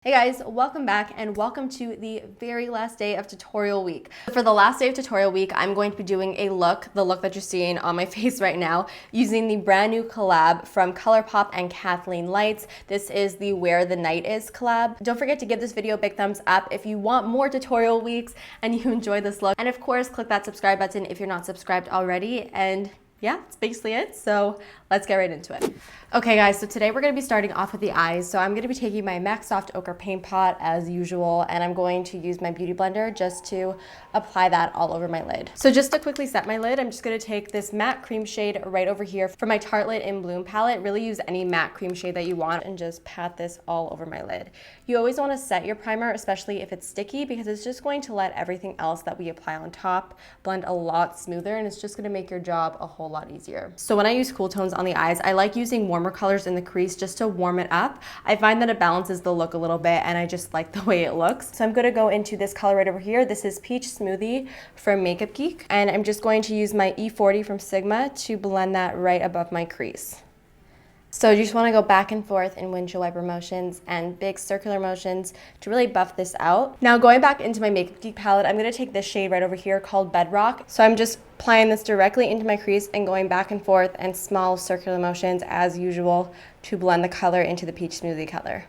Hey guys, welcome back and welcome to the very last day of tutorial week. For the last day of tutorial week, I'm going to be doing a look, the look that you're seeing on my face right now, using the brand new collab from Colourpop and Kathleen lights. This is the Where the Night Is collab. Don't forget to give this video a big thumbs up if you want more tutorial weeks and you enjoy this look. And of course, click that subscribe button if you're not subscribed already. And yeah, that's basically it. So let's get right into it. Okay guys, so today we're gonna be starting off with the eyes. So I'm gonna be taking my MAC Soft Ochre Paint Pot as usual, and I'm going to use my Beauty Blender just to apply that all over my lid. So just to quickly set my lid, I'm just gonna take this matte cream shade right over here from my Tartelette in Bloom palette. Really use any matte cream shade that you want and just pat this all over my lid. You always wanna set your primer, especially if it's sticky, because it's just going to let everything else that we apply on top blend a lot smoother, and it's just gonna make your job a whole lot easier. So when I use cool tones on the eyes, I like using warmer colors in the crease just to warm it up. I find that it balances the look a little bit and I just like the way it looks. So I'm gonna go into this color right over here. This is Peach Smoothie from Makeup Geek, and I'm just going to use my E40 from Sigma to blend that right above my crease. So you just want to go back and forth in windshield wiper motions and big circular motions to really buff this out. Now going back into my Makeup Geek palette, I'm going to take this shade right over here called Bedrock. So I'm just applying this directly into my crease and going back and forth and small circular motions as usual to blend the color into the Peach Smoothie color.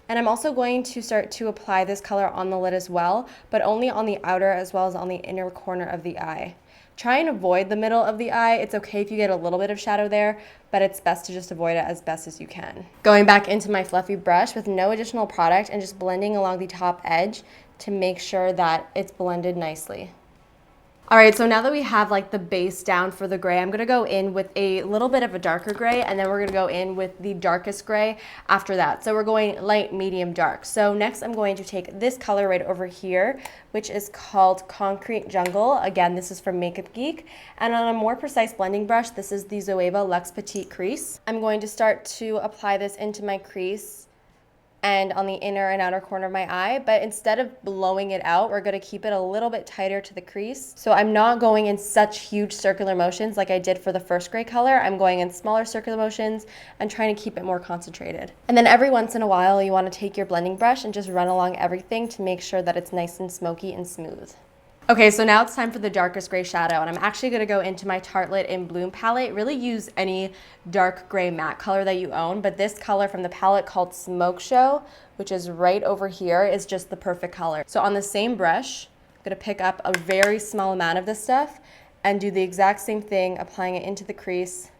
And I'm also going to start to apply this color on the lid as well, but only on the outer as well as on the inner corner of the eye. Try and avoid the middle of the eye. It's okay if you get a little bit of shadow there, but it's best to just avoid it as best as you can. Going back into my fluffy brush with no additional product and just blending along the top edge to make sure that it's blended nicely. All right, so now that we have like the base down for the gray, I'm gonna go in with a little bit of a darker gray, and then we're gonna go in with the darkest gray after that. So we're going light, medium, dark. So next I'm going to take this color right over here, which is called Concrete Jungle. Again, this is from Makeup Geek. And on a more precise blending brush, this is the Zoeva Luxe Petite Crease. I'm going to start to apply this into my crease and on the inner and outer corner of my eye, but instead of blowing it out, we're gonna keep it a little bit tighter to the crease. So I'm not going in such huge circular motions like I did for the first gray color. I'm going in smaller circular motions and trying to keep it more concentrated. And then every once in a while, you wanna take your blending brush and just run along everything to make sure that it's nice and smoky and smooth. Okay, so now it's time for the darkest gray shadow, and I'm actually gonna go into my Tartelette in Bloom palette. Really use any dark gray matte color that you own, but this color from the palette called Smoke Show, which is right over here, is just the perfect color. So on the same brush, I'm gonna pick up a very small amount of this stuff and do the exact same thing, applying it into the crease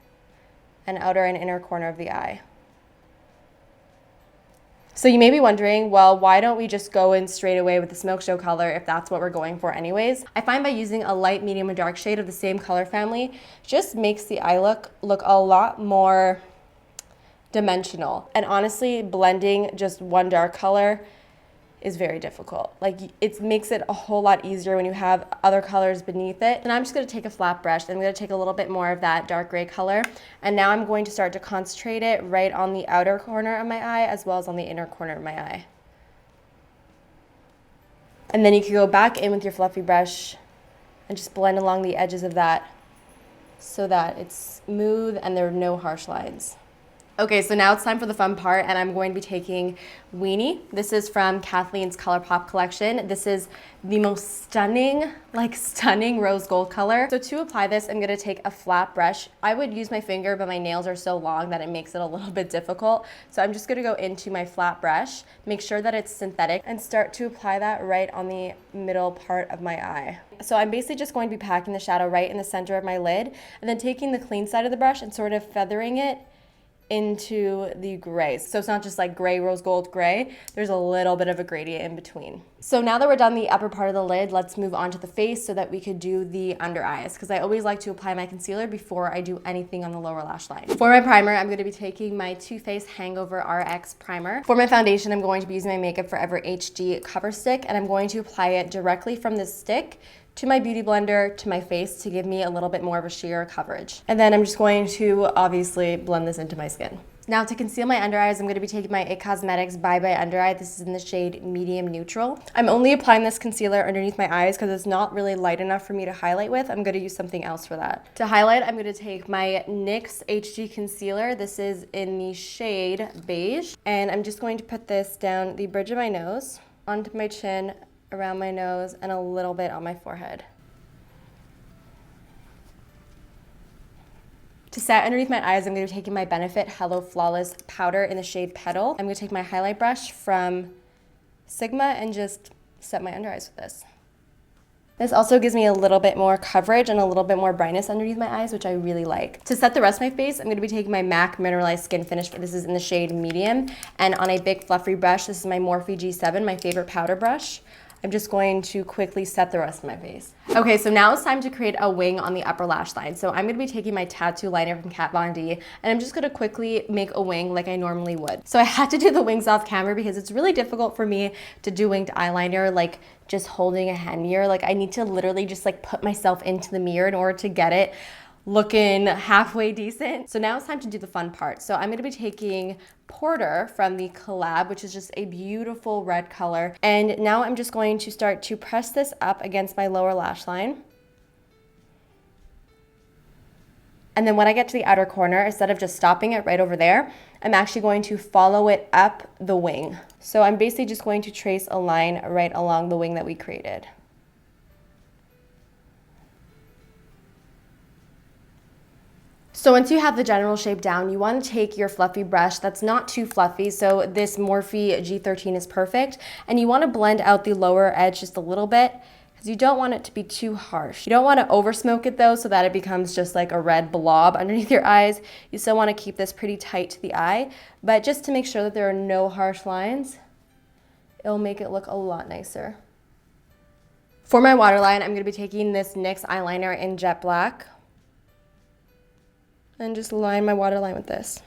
and outer and inner corner of the eye. So you may be wondering, well, why don't we just go in straight away with the Smoke Show color if that's what we're going for anyways? I find by using a light, medium, and dark shade of the same color family just makes the eye look a lot more dimensional. And honestly, blending just one dark color is very difficult. Like, it makes it a whole lot easier when you have other colors beneath it. And I'm just gonna take a flat brush, and I'm gonna take a little bit more of that dark gray color, and now I'm going to start to concentrate it right on the outer corner of my eye as well as on the inner corner of my eye. And then you can go back in with your fluffy brush and just blend along the edges of that so that it's smooth and there are no harsh lines. Okay, so now it's time for the fun part, and I'm going to be taking Weenie. This is from Kathleen's Colourpop collection. This is the most stunning rose gold color. So to apply this, I'm gonna take a flat brush. I would use my finger, but my nails are so long that it makes it a little bit difficult. So I'm just gonna go into my flat brush, make sure that it's synthetic, and start to apply that right on the middle part of my eye. So I'm basically just going to be packing the shadow right in the center of my lid, and then taking the clean side of the brush and sort of feathering it into the gray. So it's not just like gray, rose gold, gray. There's a little bit of a gradient in between. So now that we're done the upper part of the lid, let's move on to the face so that we could do the under eyes, because I always like to apply my concealer before I do anything on the lower lash line. For my primer, I'm going to be taking my Too Faced Hangover RX primer. For my foundation, I'm going to be using my Makeup Forever HD cover stick, and I'm going to apply it directly from this stick to my Beauty Blender to my face to give me a little bit more of a sheer coverage. And then I'm just going to obviously blend this into my skin. Now to conceal my under eyes, I'm going to be taking my IT Cosmetics Bye Bye Under Eye. This is in the shade Medium Neutral. I'm only applying this concealer underneath my eyes because it's not really light enough for me to highlight with. I'm going to use something else for that. To highlight, I'm going to take my NYX HD Concealer. This is in the shade Beige. And I'm just going to put this down the bridge of my nose, onto my chin, around my nose, and a little bit on my forehead. To set underneath my eyes, I'm going to be taking my Benefit Hello Flawless powder in the shade Petal. I'm going to take my highlight brush from Sigma and just set my under eyes with this. This also gives me a little bit more coverage and a little bit more brightness underneath my eyes, which I really like. To set the rest of my face, I'm going to be taking my MAC Mineralized Skin Finish. This is in the shade Medium. And on a big fluffy brush, this is my Morphe G7, my favorite powder brush. I'm just going to quickly set the rest of my face. Okay, so now it's time to create a wing on the upper lash line. So I'm gonna be taking my tattoo liner from Kat Von D, and I'm just gonna quickly make a wing like I normally would. So I had to do the wings off camera because it's really difficult for me to do winged eyeliner like just holding a hand mirror. Like I need to literally just like put myself into the mirror in order to get it looking halfway decent. So now it's time to do the fun part. So I'm gonna be taking Porter from the Collab, which is just a beautiful red color. And now I'm just going to start to press this up against my lower lash line. And then when I get to the outer corner, instead of just stopping it right over there, I'm actually going to follow it up the wing. So I'm basically just going to trace a line right along the wing that we created. So once you have the general shape down, you want to take your fluffy brush that's not too fluffy, so this Morphe G13 is perfect, and you want to blend out the lower edge just a little bit because you don't want it to be too harsh. You don't want to over smoke it though so that it becomes just like a red blob underneath your eyes. You still want to keep this pretty tight to the eye, but just to make sure that there are no harsh lines, it'll make it look a lot nicer. For my waterline, I'm going to be taking this NYX eyeliner in Jet Black and just line my waterline with this.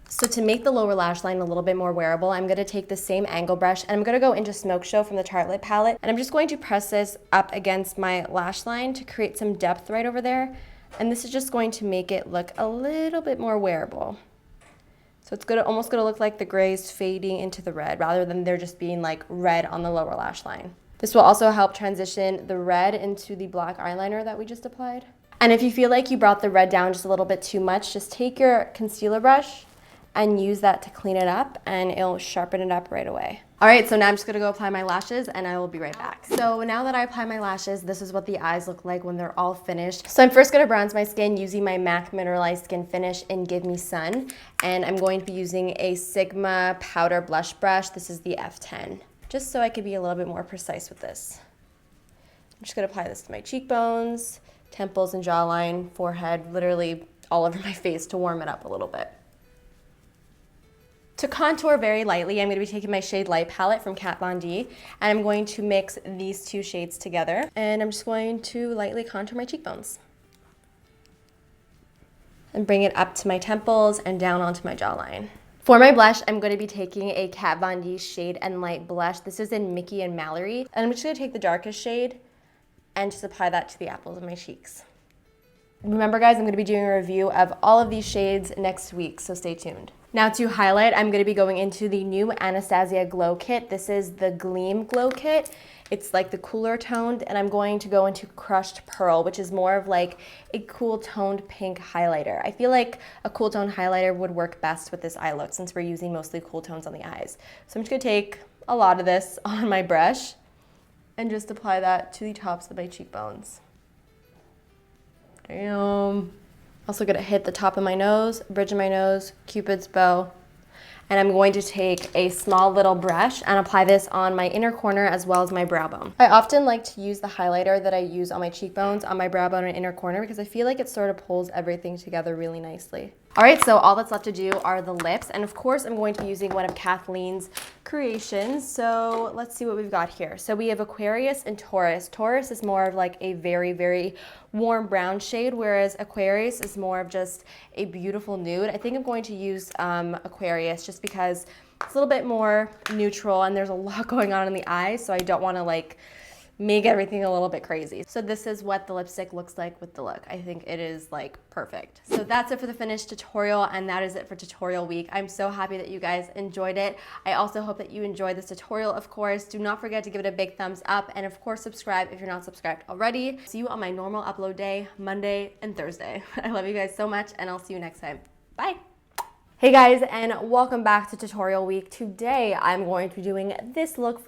So to make the lower lash line a little bit more wearable, I'm gonna take the same angle brush and I'm gonna go into Smoke Show from the Tartelette palette, and I'm just going to press this up against my lash line to create some depth right over there. And this is just going to make it look a little bit more wearable. So it's almost gonna look like the grays fading into the red rather than there just being like red on the lower lash line. This will also help transition the red into the black eyeliner that we just applied. And if you feel like you brought the red down just a little bit too much, just take your concealer brush and use that to clean it up, and it'll sharpen it up right away. All right, so now I'm just gonna go apply my lashes and I will be right back. So now that I apply my lashes, this is what the eyes look like when they're all finished. So I'm first gonna bronze my skin using my MAC Mineralized Skin Finish in Give Me Sun, and I'm going to be using a Sigma powder blush brush. This is the F10, just so I could be a little bit more precise with this. I'm just gonna apply this to my cheekbones, temples and jawline, forehead, literally all over my face to warm it up a little bit. To contour very lightly, I'm going to be taking my Shade Light palette from Kat Von D, and I'm going to mix these two shades together, and I'm just going to lightly contour my cheekbones. And bring it up to my temples and down onto my jawline. For my blush, I'm going to be taking a Kat Von D Shade and Light blush. This is in Mickey and Mallory, and I'm just going to take the darkest shade and just apply that to the apples of my cheeks. Remember guys, I'm gonna be doing a review of all of these shades next week, so stay tuned. Now to highlight, I'm gonna be going into the new Anastasia Glow Kit. This is the Gleam Glow Kit. It's like the cooler toned, and I'm going to go into Crushed Pearl, which is more of like a cool toned pink highlighter. I feel like a cool tone highlighter would work best with this eye look since we're using mostly cool tones on the eyes. So I'm just gonna take a lot of this on my brush and just apply that to the tops of my cheekbones. Damn. Also gonna hit the top of my nose, bridge of my nose, Cupid's bow. And I'm going to take a small little brush and apply this on my inner corner as well as my brow bone. I often like to use the highlighter that I use on my cheekbones, on my brow bone and inner corner, because I feel like it sort of pulls everything together really nicely. All right, so all that's left to do are the lips. And of course, I'm going to be using one of Kathleen's creations. So let's see what we've got here. So we have Aquarius and Taurus. Taurus is more of like a very, very warm brown shade, whereas Aquarius is more of just a beautiful nude. I think I'm going to use Aquarius just because it's a little bit more neutral and there's a lot going on in the eyes, so I don't want to like make everything a little bit crazy. So this is what the lipstick looks like with the look. I think it is like perfect. So that's it for the finished tutorial, and that is it for tutorial week. I'm so happy that you guys enjoyed it. I also hope that you enjoyed this tutorial, of course. Do not forget to give it a big thumbs up, and of course subscribe if you're not subscribed already. See you on my normal upload day, Monday and Thursday. I love you guys so much, and I'll see you next time. Bye. Hey guys, and welcome back to tutorial week. Today I'm going to be doing this look for